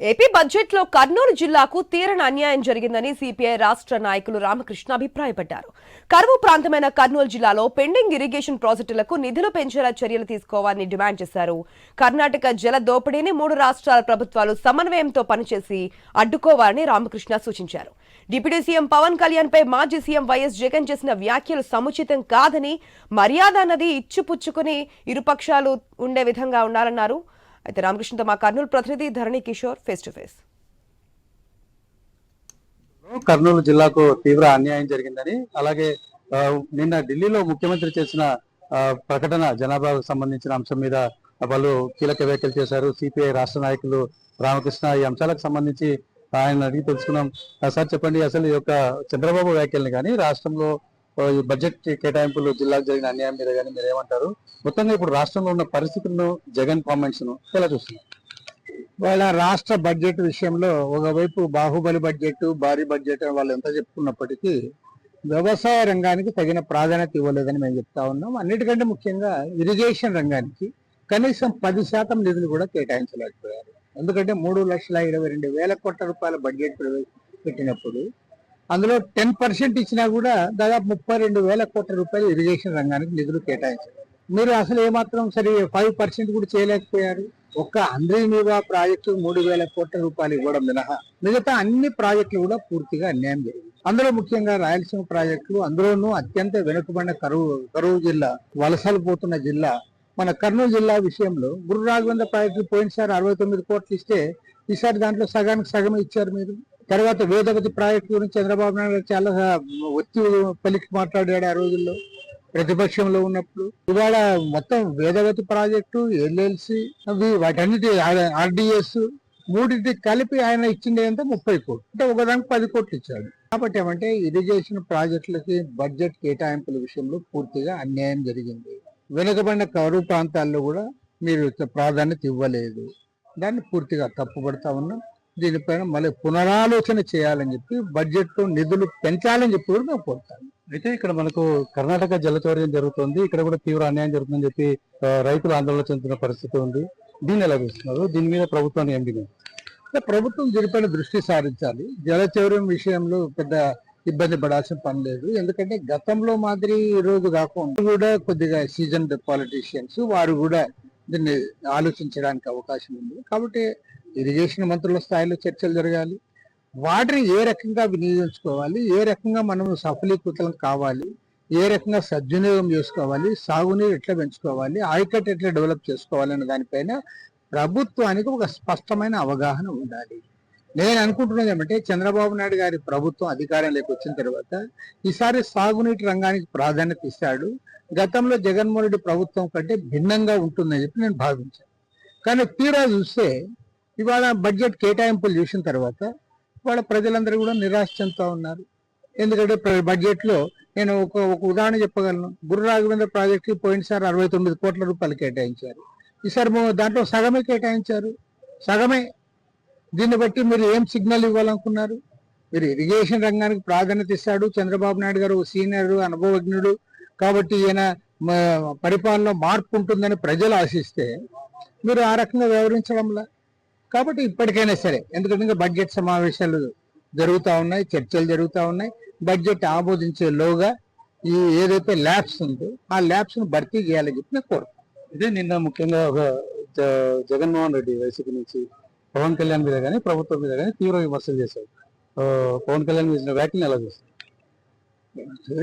AP budget లో కర్నూలు జిల్లాకు తీరని అన్యాయం జరిగిందని సిపిఐ రాష్ట్ర నాయకులు రామకృష్ణ అభిప్రాయపడ్డారు. కరువు ప్రాంతమైన కర్నూలు జిల్లాలో పెండింగ్ ఇరిగేషన్ ప్రాజెక్టులకు నిధులు పెంచేలా చర్యలు తీసుకోవాలని డిమాండ్ చేశారు. కర్ణాటక జల దోపిడీని 3 రాష్ట్రాల ప్రభుత్వాలు సమన్వయంతో పనిచేసి అడ్డుకోవాలని రామకృష్ణ సూచించారు. డిప్యూటీ సీఎం పవన్ కళ్యాణ్ పై మాజీ సీఎం వైఎస్ జగన్ చేసిన వ్యాఖ్యలు సముచితం కాదని, మర్యాద అన్నది ఇచ్చిపుచ్చుకుని ఇరుపక్షాలు ఉండే విధంగా ఉండాలన్నారు. అయితే రామకృష్ణతో మా కర్నూలు ప్రతినిధి Dharani Kishore face to face. Kurnool జిల్లాకు తీవ్ర అన్యాయం జరిగిందని, అలాగే నిన్న ఢిల్లీలో ముఖ్యమంత్రి చేసిన ప్రకటన జనాభాకు సంబంధించిన అంశం మీద వాళ్ళు కీలక వ్యాఖ్యలు చేశారు. సిపిఐ రాష్ట్ర నాయకులు రామకృష్ణ ఈ అంశాలకు సంబంధించి ఆయన అడిగి తెలుసుకున్నాం. సార్ చెప్పండి, అసలు ఈ యొక్క చంద్రబాబు వ్యాఖ్యలను కానీ రాష్ట్రంలో బడ్జెట్ కేటాయింపులు జిల్లాకు జరిగిన అన్యాయం మీద కానీ మీరు ఏమంటారు? మొత్తంగా ఇప్పుడు రాష్ట్రంలో ఉన్న పరిస్థితులను, జగన్ కామెంట్స్ ను ఎలా చూస్తున్నారు? వాళ్ళ రాష్ట్ర బడ్జెట్ విషయంలో ఒకవైపు బాహుబలి బడ్జెట్, భారీ బడ్జెట్ వాళ్ళు ఎంత చెప్పుకున్నప్పటికీ వ్యవసాయ రంగానికి తగిన ప్రాధాన్యత ఇవ్వలేదని మేము చెప్తా ఉన్నాం. అన్నిటికంటే ముఖ్యంగా ఇరిగేషన్ రంగానికి కనీసం 10% నిధులు కూడా కేటాయించలేకపోయారు. ఎందుకంటే 3,22,000 కోట్ల రూపాయల బడ్జెట్ పెట్టినప్పుడు అందులో 10% ఇచ్చినా కూడా దాదాపు 32,000 కోట్ల రూపాయలు ఇరిగేషన్ రంగానికి నిధులు కేటాయించారు. మీరు అసలు ఏమాత్రం సరే 5% కూడా చేయలేకపోయారు. ఒక్క అంద్రీనీవా ప్రాజెక్టు 3,000 కోట్ల రూపాయలు ఇవ్వడం మినహా మిగతా అన్ని ప్రాజెక్టులు కూడా పూర్తిగా అన్యాయం జరిగింది. అందులో ముఖ్యంగా రాయలసీమ ప్రాజెక్టులు, అందులోనూ అత్యంత వెనుకబడిన కరువు జిల్లా, వలసలు పోతున్న జిల్లా మన కర్నూలు జిల్లా విషయంలో గురు రాఘవేంద్ర ప్రాజెక్టు పోయినసారి 69 కోట్లు ఇస్తే ఈసారి దాంట్లో సగానికి సగం ఇచ్చారు మీరు. తర్వాత వేదవతి ప్రాజెక్టు గురించి చంద్రబాబు నాయుడు గారు చాలా ఒత్తి పలికి మాట్లాడాడు ఆ రోజుల్లో ప్రతిపక్షంలో ఉన్నప్పుడు. ఇవాళ మొత్తం వేదవతి ప్రాజెక్టు, ఎల్ఎల్సి అవి వాటన్నిటి ఆర్డిఎస్ మూడింటి కలిపి ఆయన ఇచ్చింది ఎంత 30 కోట్లు, అంటే ఒకదానికి 10 కోట్లు ఇచ్చాడు. కాబట్టి ఏమంటే ఇరిగేషన్ ప్రాజెక్టులకి బడ్జెట్ కేటాయింపుల విషయంలో పూర్తిగా అన్యాయం జరిగింది. వెనుకబడిన కరువు ప్రాంతాల్లో కూడా మీరు ప్రాధాన్యత ఇవ్వలేదు. దాన్ని పూర్తిగా తప్పుపడతా ఉన్నాం. దీనిపైన మళ్ళీ పునరాలోచన చేయాలని చెప్పి బడ్జెట్ లో నిధులు పెంచాలని చెప్పి కూడా మేము కోరుతాం. అయితే ఇక్కడ మనకు కర్ణాటక జలచౌర్యం జరుగుతుంది, ఇక్కడ కూడా తీవ్ర అన్యాయం జరుగుతుందని చెప్పి రైతులు ఆందోళన చెందుతున్న పరిస్థితి ఉంది. దీన్ని ఎలా చూస్తున్నారు? దీని మీద ప్రభుత్వాన్ని ఏం దిగింది? ప్రభుత్వం దీనిపైన దృష్టి సారించాలి. జలచౌర్యం విషయంలో పెద్ద ఇబ్బంది పడాల్సిన పని లేదు. ఎందుకంటే గతంలో మాదిరి ఈ రోజు కాకుండా కూడా కొద్దిగా సీజన్ పాలిటీషియన్స్ వారు కూడా దీన్ని ఆలోచించడానికి అవకాశం ఉంది. కాబట్టి ఇరిగేషన్ మంత్రుల స్థాయిలో చర్చలు జరగాలి. వాటిని ఏ రకంగా వినియోగించుకోవాలి, ఏ రకంగా మనం సఫలీకృతం కావాలి, ఏ రకంగా సద్వినియోగం చేసుకోవాలి, సాగునీరు ఎట్లా పెంచుకోవాలి, ఆయకట్టు ఎట్లా డెవలప్ చేసుకోవాలి అనే దానిపైన ప్రభుత్వానికి ఒక స్పష్టమైన అవగాహన ఉండాలి. నేను అనుకుంటున్నది ఏమంటే చంద్రబాబు నాయుడు గారి ప్రభుత్వం అధికారంలోకి వచ్చిన తర్వాత ఈసారి సాగునీటి రంగానికి ప్రాధాన్యత ఇస్తాడు. గతంలో జగన్మోహన్ రెడ్డి ప్రభుత్వం కంటే భిన్నంగా ఉంటుందని చెప్పి నేను భావించాను. కానీ తీరా చూస్తే ఇవాళ బడ్జెట్ కేటాయింపులు చూసిన తర్వాత ఇవాళ ప్రజలందరూ కూడా నిరాశ చెందుతూ ఉన్నారు. ఎందుకంటే బడ్జెట్ లో నేను ఒక ఉదాహరణ చెప్పగలను. గురు రాఘవేంద్ర ప్రాజెక్టు పోయినసారి 69 కోట్ల రూపాయలు కేటాయించారు. ఈసారి దాంట్లో సగమే కేటాయించారు, సగమే. దీన్ని బట్టి మీరు ఏం సిగ్నల్ ఇవ్వాలనుకున్నారు? మీరు ఇరిగేషన్ రంగానికి ప్రాధాన్యత ఇస్తాడు చంద్రబాబు నాయుడు గారు, సీనియర్ అనుభవజ్ఞుడు కాబట్టి ఈయన పరిపాలనలో మార్పు ఉంటుందని ప్రజలు ఆశిస్తే మీరు ఆ రకంగా వ్యవహరించడంలా. కాబట్టి ఇప్పటికైనా సరే, ఎందుకంటే ఇంకా బడ్జెట్ సమావేశాలు జరుగుతూ ఉన్నాయి, చర్చలు జరుగుతూ ఉన్నాయి. బడ్జెట్ ఆమోదించేలోగా ఈ ఏదైతే ల్యాబ్స్ ఉందో ఆ ల్యాబ్స్ ను భర్తీ చేయాలని చెప్పి నేను కోరుతాను. ఇదే నిన్న ముఖ్యంగా ఒక జగన్మోహన్ రెడ్డి వైసీపీ నుంచి పవన్ కళ్యాణ్ మీద కానీ ప్రభుత్వం మీద కానీ తీవ్ర విమర్శలు చేశారు. పవన్ కళ్యాణ్ చేసిన వ్యాఖ్యలు ఎలా చూస్తారు?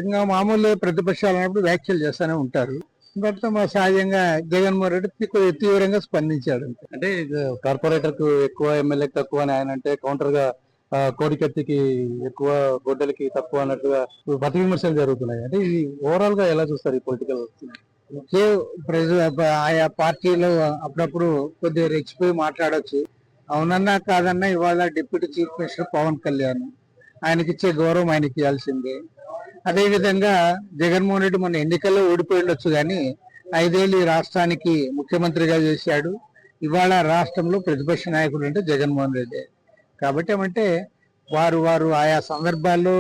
ఇంకా మామూలు ప్రతిపక్షాలు అన్నప్పుడు వ్యాఖ్యలు చేస్తూనే ఉంటారు. బట్ సహజంగా జగన్మోహన్ రెడ్డి తీవ్రంగా స్పందించాడు. అంటే కార్పొరేటర్ కు ఎక్కువ, ఎమ్మెల్యేకి తక్కువ అని ఆయన అంటే, కౌంటర్ గా కోడికత్తికి ఎక్కువ, గొడ్డలికి తక్కువ అన్నట్టుగా ప్రతి విమర్శలు జరుగుతున్నాయి. అంటే ఇది ఓవరాల్ గా ఎలా చూస్తారు ఈ పొలిటికల్? ఆయా పార్టీలు అప్పుడప్పుడు కొద్దిగా రెచ్చిపోయి మాట్లాడొచ్చు. అవునన్నా కాదన్నా ఇవాళ deputy chief minister Pawan Kalyan, ఆయనకి ఇచ్చే గౌరవం ఆయనకి ఇవ్వాల్సిందే. అదేవిధంగా జగన్మోహన్ రెడ్డి మొన్న ఎన్నికల్లో ఓడిపోయి ఉండొచ్చు, కానీ 5 ఏళ్ళు ఈ రాష్ట్రానికి ముఖ్యమంత్రిగా చేశాడు. ఇవాళ రాష్ట్రంలో ప్రతిపక్ష నాయకుడు అంటే జగన్మోహన్ రెడ్డి. కాబట్టి ఏమంటే వారు ఆయా సందర్భాల్లో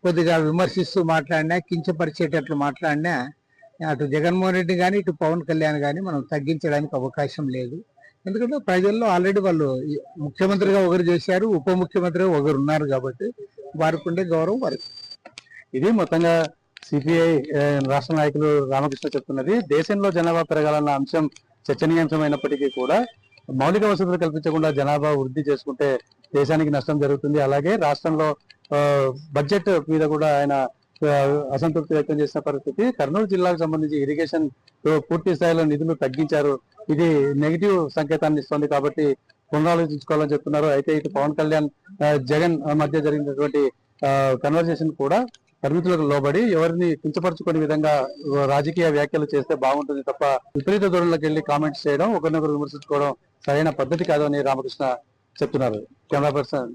కొద్దిగా విమర్శిస్తూ మాట్లాడినా, కించపరిచేటట్లు మాట్లాడినా అటు జగన్మోహన్ రెడ్డి కానీ ఇటు పవన్ కళ్యాణ్ కానీ మనం తగ్గించడానికి అవకాశం లేదు. ఎందుకంటే ప్రజల్లో ఆల్రెడీ వాళ్ళు ముఖ్యమంత్రిగా ఒకరు చేశారు, ఉప ముఖ్యమంత్రిగా ఒకరు ఉన్నారు కాబట్టి వారికి ఉండే గౌరవం వారికి. ఇది మొత్తంగా సిపిఐ రాష్ట్ర నాయకులు రామకృష్ణ చెప్తున్నది. దేశంలో జనాభా పెరగాలన్న అంశం చర్చనీయాంశమైనప్పటికీ కూడా మౌలిక వసతులు కల్పించకుండా జనాభా వృద్ధి చేసుకుంటే దేశానికి నష్టం జరుగుతుంది. అలాగే రాష్ట్రంలో బడ్జెట్ మీద కూడా ఆయన అసంతృప్తి వ్యక్తం చేసిన పరిస్థితి. కర్నూలు జిల్లాకు సంబంధించి ఇరిగేషన్ పూర్తి స్థాయిలో నిధులు తగ్గించారు. ఇది నెగిటివ్ సంకేతాన్ని ఇస్తుంది కాబట్టి పునరాలోచించుకోవాలని చెప్తున్నారు. అయితే ఇటు పవన్ కళ్యాణ్ జగన్ మధ్య జరిగినటువంటి కన్వర్జేషన్ కూడా పరిమితులకు లోబడి ఎవరిని కించపరచుకునే విధంగా రాజకీయ వ్యాఖ్యలు చేస్తే బాగుంటుంది తప్ప విపరీత ధోరణిలోకి వెళ్ళి కామెంట్స్ చేయడం, ఒకరినొకరు విమర్శించుకోవడం సరైన పద్ధతి కాదు అని రామకృష్ణ చెప్తున్నారు. కెమెరా పర్సన్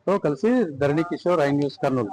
తో కలిసి ధరణి కిషోర్, ఐ న్యూస్, కర్నూలు.